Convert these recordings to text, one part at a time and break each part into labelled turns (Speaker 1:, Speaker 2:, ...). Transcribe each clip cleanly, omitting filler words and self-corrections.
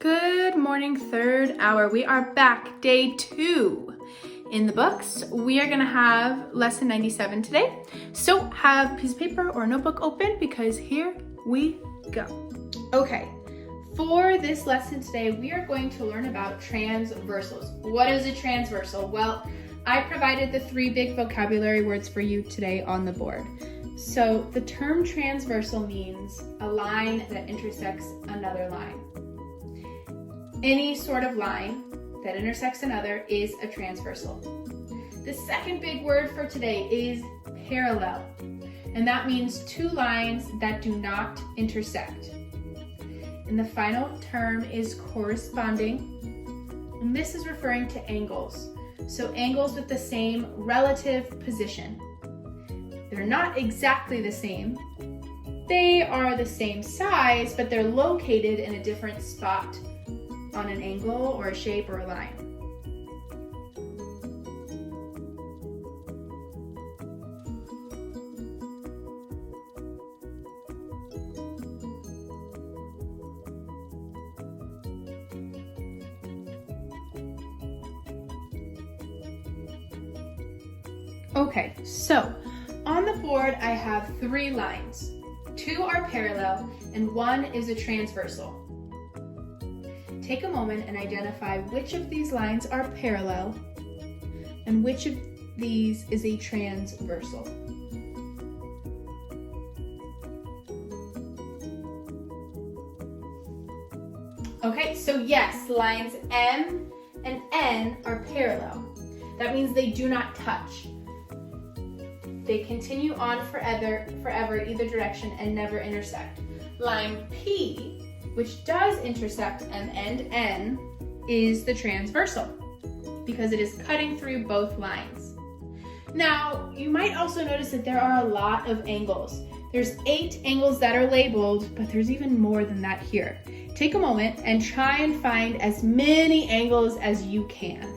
Speaker 1: Good morning, third hour. We are back, day 2 in the books. We are gonna have lesson 97 today. So have a piece of paper or a notebook open because here we go. Okay, for this lesson today, we are going to learn about transversals. What is a transversal? Well, I provided the 3 big vocabulary words for you today on the board. So the term transversal means a line that intersects another line. Any sort of line that intersects another is a transversal. The second big word for today is parallel, and that means 2 lines that do not intersect. And the final term is corresponding, and this is referring to angles. So angles with the same relative position. They're not exactly the same. They are the same size, but they're located in a different spot on an angle or a shape or a line. Okay, so on the board I have 3 lines. 2 are parallel and 1 is a transversal. Take a moment and identify which of these lines are parallel and which of these is a transversal. Okay, so yes, lines M and N are parallel. That means they do not touch. They continue on forever either direction and never intersect. Line P, which does intersect M and N, is the transversal because it is cutting through both lines. Now, you might also notice that there are a lot of angles. There's 8 angles that are labeled, but there's even more than that here. Take a moment and try and find as many angles as you can.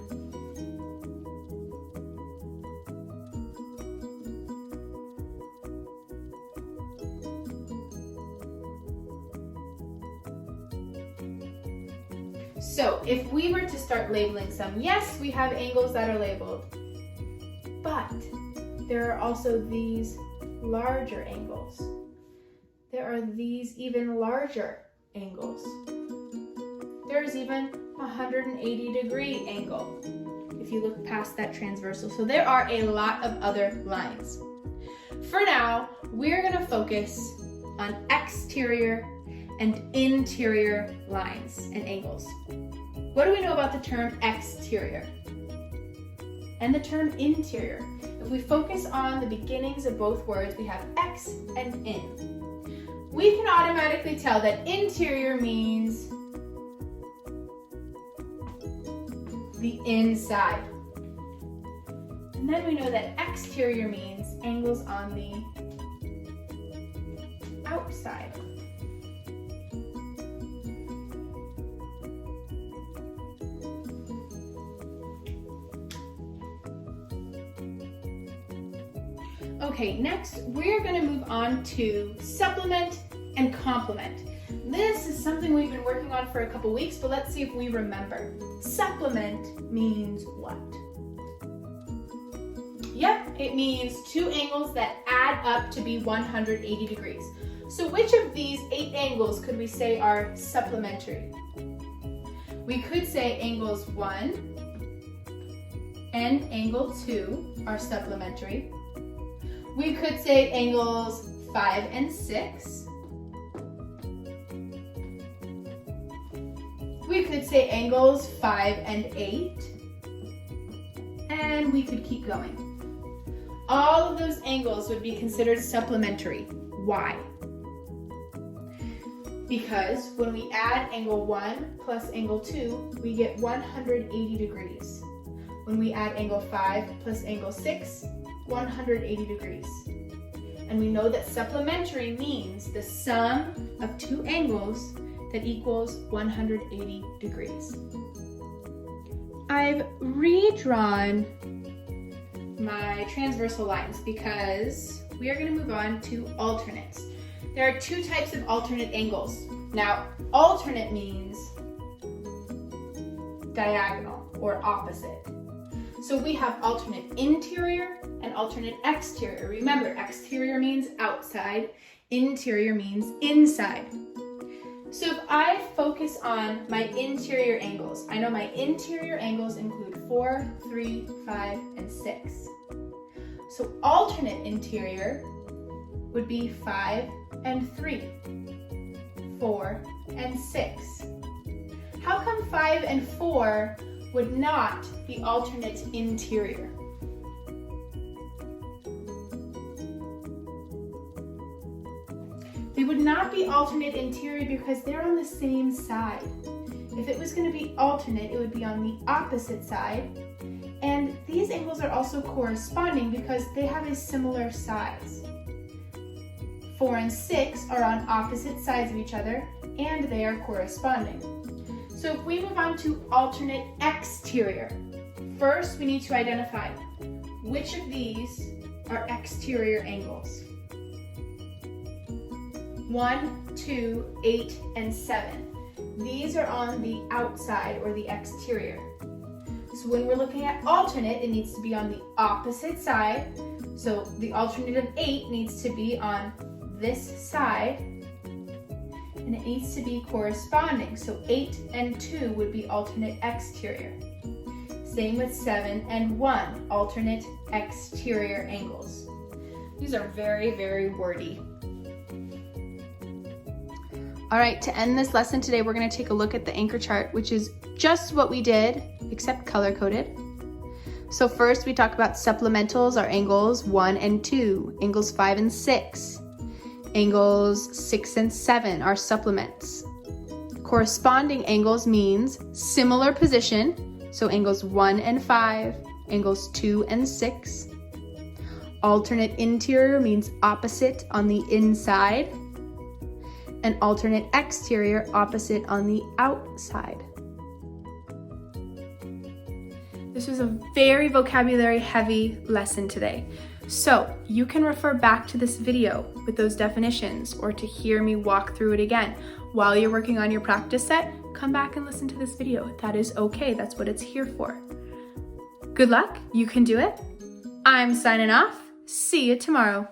Speaker 1: So if we were to start labeling some, yes, we have angles that are labeled, but there are also these larger angles. There are these even larger angles. There's even a 180-degree angle if you look past that transversal. So there are a lot of other lines. For now, we're going to focus on exterior and interior lines and angles. What do we know about the term exterior and the term interior? If we focus on the beginnings of both words, we have X and in. We can automatically tell that interior means the inside. And then we know that exterior means angles on the outside. Okay, next we're going to move on to supplement and complement. This is something we've been working on for a couple weeks, but let's see if we remember. Supplement means what? Yep, it means 2 angles that add up to be 180 degrees. So which of these 8 angles could we say are supplementary? We could say angles 1 and angle 2 are supplementary. We could say angles 5 and 6. We could say angles 5 and 8. And we could keep going. All of those angles would be considered supplementary. Why? Because when we add angle 1 plus angle 2, we get 180 degrees. When we add angle 5 plus angle 6, 180 degrees. And we know that supplementary means the sum of 2 angles that equals 180 degrees. I've redrawn my transversal lines because we are going to move on to alternates. There are 2 types of alternate angles. Now, alternate means diagonal or opposite. So we have alternate interior and alternate exterior. Remember, exterior means outside, interior means inside. So if I focus on my interior angles, I know my interior angles include 4, 3, 5, and 6. So alternate interior would be 5 and 3, 4 and 6. How come 5 and 4 would not be alternate interior? They would not be alternate interior because they're on the same side. If it was going to be alternate, it would be on the opposite side. And these angles are also corresponding because they have a similar size. 4 and 6 are on opposite sides of each other and they are corresponding. So if we move on to alternate exterior, first we need to identify which of these are exterior angles. 1, 2, 8, and 7. These are on the outside or the exterior. So when we're looking at alternate, it needs to be on the opposite side. So the alternate of 8 needs to be on this side, and it needs to be corresponding. So 8 and 2 would be alternate exterior. Same with 7 and 1, alternate exterior angles. These are very, very wordy. All right, to end this lesson today, we're going to take a look at the anchor chart, which is just what we did, except color-coded. So first, we talk about supplementals, our angles 1 and 2, angles 5 and 6. Angles 6 and 7 are supplements. Corresponding angles means similar position, so angles 1 and 5, angles 2 and 6. Alternate interior means opposite on the inside, and alternate exterior opposite on the outside. This was a very vocabulary heavy lesson today. So you can refer back to this video with those definitions or to hear me walk through it again. While you're working on your practice set, come back and listen to this video. That is okay, that's what it's here for. Good luck, you can do it. I'm signing off. See you tomorrow.